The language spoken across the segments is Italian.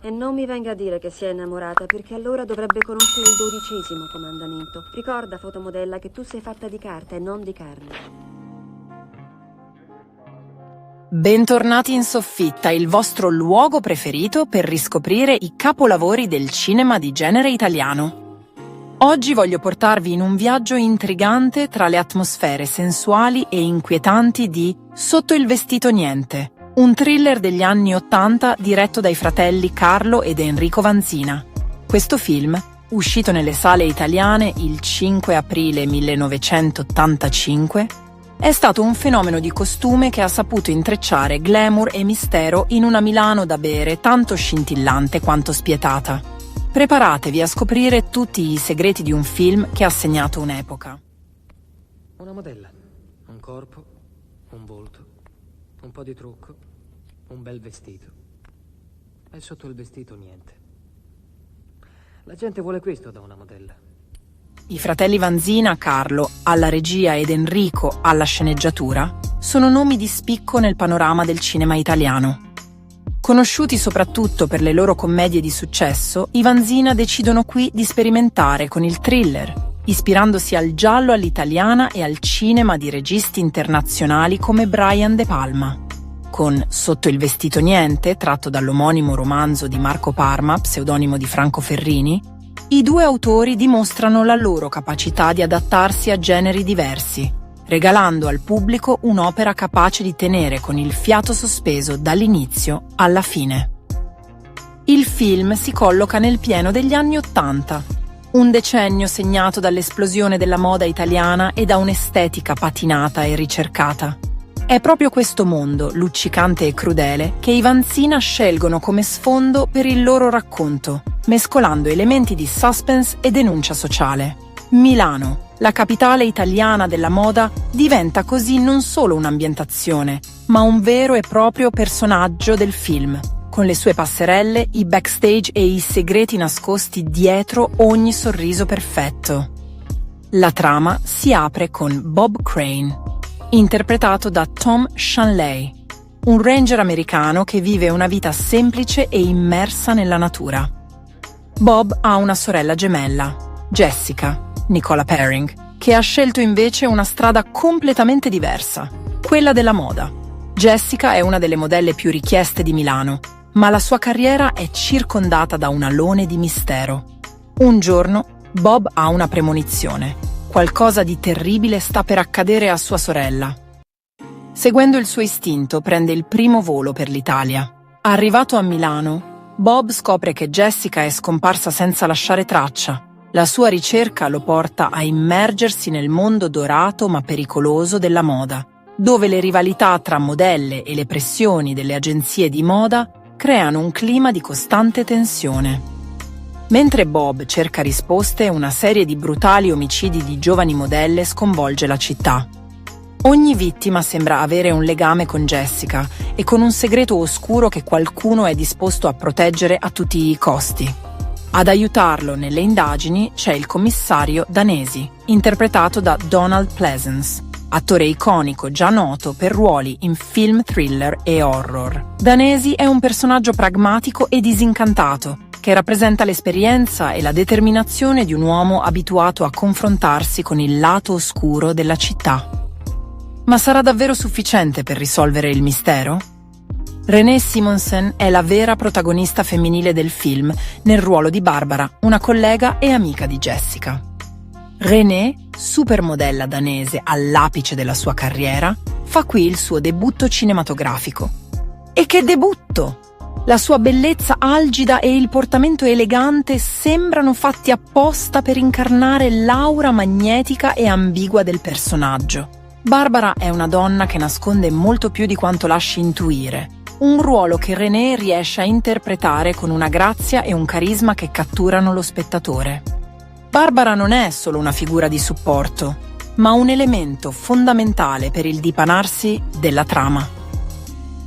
E non mi venga a dire che si è innamorata, perché allora dovrebbe conoscere il 12° comandamento. Ricorda, fotomodella, che tu sei fatta di carta e non di carne. Bentornati in Soffitta, il vostro luogo preferito per riscoprire i capolavori del cinema di genere italiano. Oggi voglio portarvi in un viaggio intrigante tra le atmosfere sensuali e inquietanti di Sotto il vestito niente, un thriller degli anni '80 diretto dai fratelli Carlo ed Enrico Vanzina. Questo film, uscito nelle sale italiane il 5 aprile 1985, è stato un fenomeno di costume che ha saputo intrecciare glamour e mistero in una Milano da bere tanto scintillante quanto spietata. Preparatevi a scoprire tutti i segreti di un film che ha segnato un'epoca. Una modella, un corpo, un volto, un po' di trucco, un bel vestito. E sotto il vestito niente. La gente vuole questo da una modella. I fratelli Vanzina, Carlo, alla regia ed Enrico alla sceneggiatura, sono nomi di spicco nel panorama del cinema italiano. Conosciuti soprattutto per le loro commedie di successo, i Vanzina decidono qui di sperimentare con il thriller, ispirandosi al giallo all'italiana e al cinema di registi internazionali come Brian De Palma. Con Sotto il vestito niente, tratto dall'omonimo romanzo di Marco Parma, pseudonimo di Franco Ferrini, i due autori dimostrano la loro capacità di adattarsi a generi diversi, regalando al pubblico un'opera capace di tenere con il fiato sospeso dall'inizio alla fine. Il film si colloca nel pieno degli anni '80, un decennio segnato dall'esplosione della moda italiana e da un'estetica patinata e ricercata. È proprio questo mondo, luccicante e crudele, che i Vanzina scelgono come sfondo per il loro racconto, mescolando elementi di suspense e denuncia sociale. Milano, la capitale italiana della moda, diventa così non solo un'ambientazione, ma un vero e proprio personaggio del film, con le sue passerelle, i backstage e i segreti nascosti dietro ogni sorriso perfetto. La trama si apre con Bob Crane, interpretato da Tom Shanley, un ranger americano che vive una vita semplice e immersa nella natura. Bob ha una sorella gemella, Jessica, Nicola Perring, che ha scelto invece una strada completamente diversa, quella della moda. Jessica è una delle modelle più richieste di Milano, ma la sua carriera è circondata da un alone di mistero. Un giorno, Bob ha una premonizione. Qualcosa di terribile sta per accadere a sua sorella. Seguendo il suo istinto, prende il primo volo per l'Italia. Arrivato a Milano, Bob scopre che Jessica è scomparsa senza lasciare traccia. La sua ricerca lo porta a immergersi nel mondo dorato ma pericoloso della moda, dove le rivalità tra modelle e le pressioni delle agenzie di moda creano un clima di costante tensione. Mentre Bob cerca risposte, una serie di brutali omicidi di giovani modelle sconvolge la città. Ogni vittima sembra avere un legame con Jessica e con un segreto oscuro che qualcuno è disposto a proteggere a tutti i costi. Ad aiutarlo nelle indagini c'è il commissario Danesi, interpretato da Donald Pleasence, attore iconico già noto per ruoli in film thriller e horror. Danesi è un personaggio pragmatico e disincantato, che rappresenta l'esperienza e la determinazione di un uomo abituato a confrontarsi con il lato oscuro della città. Ma sarà davvero sufficiente per risolvere il mistero? Renée Simonsen è la vera protagonista femminile del film, nel ruolo di Barbara, una collega e amica di Jessica. Renée, supermodella danese all'apice della sua carriera, fa qui il suo debutto cinematografico. E che debutto! La sua bellezza algida e il portamento elegante sembrano fatti apposta per incarnare l'aura magnetica e ambigua del personaggio. Barbara è una donna che nasconde molto più di quanto lasci intuire, un ruolo che Renée riesce a interpretare con una grazia e un carisma che catturano lo spettatore. Barbara non è solo una figura di supporto, ma un elemento fondamentale per il dipanarsi della trama.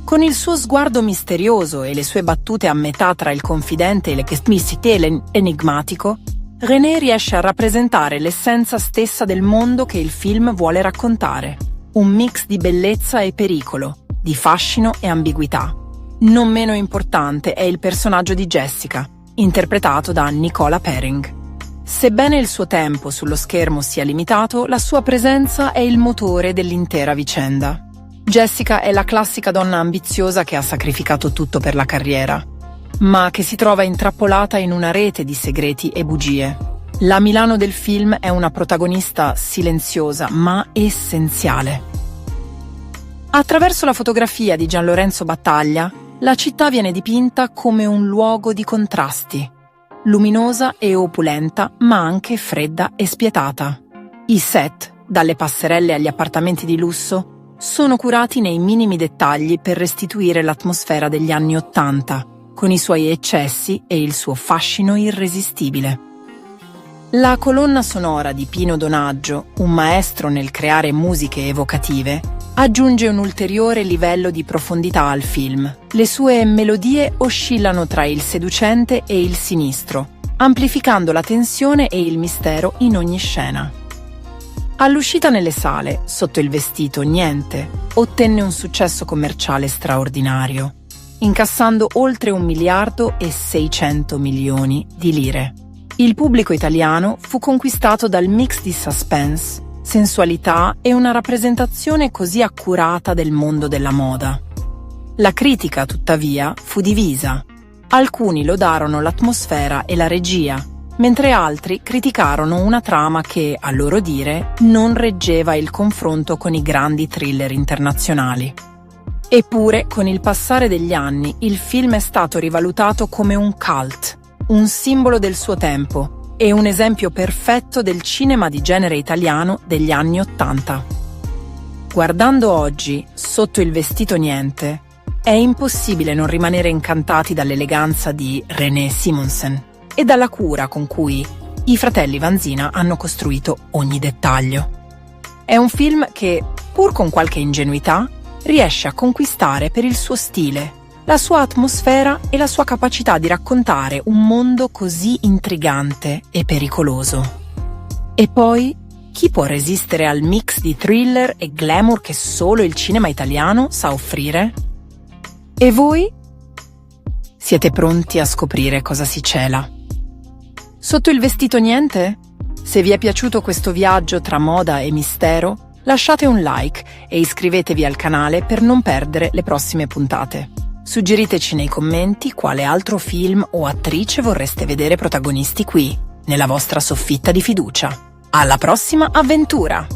Con il suo sguardo misterioso e le sue battute a metà tra il confidente e l'enigmatico, Renée riesce a rappresentare l'essenza stessa del mondo che il film vuole raccontare. Un mix di bellezza e pericolo, di fascino e ambiguità. Non meno importante è il personaggio di Jessica, interpretato da Nicola Perring. Sebbene il suo tempo sullo schermo sia limitato, la sua presenza è il motore dell'intera vicenda. Jessica è la classica donna ambiziosa che ha sacrificato tutto per la carriera, ma che si trova intrappolata in una rete di segreti e bugie. La Milano del film è una protagonista silenziosa ma essenziale. Attraverso la fotografia di Gian Lorenzo Battaglia, la città viene dipinta come un luogo di contrasti, luminosa e opulenta, ma anche fredda e spietata. I set, dalle passerelle agli appartamenti di lusso, sono curati nei minimi dettagli per restituire l'atmosfera degli anni '80, con i suoi eccessi e il suo fascino irresistibile. La colonna sonora di Pino Donaggio, un maestro nel creare musiche evocative, aggiunge un ulteriore livello di profondità al film. Le sue melodie oscillano tra il seducente e il sinistro, amplificando la tensione e il mistero in ogni scena. All'uscita nelle sale, Sotto il vestito niente, ottenne un successo commerciale straordinario, incassando oltre 1,6 miliardi di lire. Il pubblico italiano fu conquistato dal mix di suspense, sensualità e una rappresentazione così accurata del mondo della moda. La critica, tuttavia, fu divisa. Alcuni lodarono l'atmosfera e la regia, mentre altri criticarono una trama che, a loro dire, non reggeva il confronto con i grandi thriller internazionali. Eppure, con il passare degli anni, il film è stato rivalutato come un cult, un simbolo del suo tempo e un esempio perfetto del cinema di genere italiano degli anni '80. Guardando oggi Sotto il vestito niente, è impossibile non rimanere incantati dall'eleganza di René Simonsen e dalla cura con cui i fratelli Vanzina hanno costruito ogni dettaglio. È un film che, pur con qualche ingenuità, riesce a conquistare per il suo stile, la sua atmosfera e la sua capacità di raccontare un mondo così intrigante e pericoloso. E poi, chi può resistere al mix di thriller e glamour che solo il cinema italiano sa offrire? E voi? Siete pronti a scoprire cosa si cela? Sotto il vestito niente? Se vi è piaciuto questo viaggio tra moda e mistero, lasciate un like e iscrivetevi al canale per non perdere le prossime puntate. Suggeriteci nei commenti quale altro film o attrice vorreste vedere protagonisti qui, nella vostra soffitta di fiducia. Alla prossima avventura!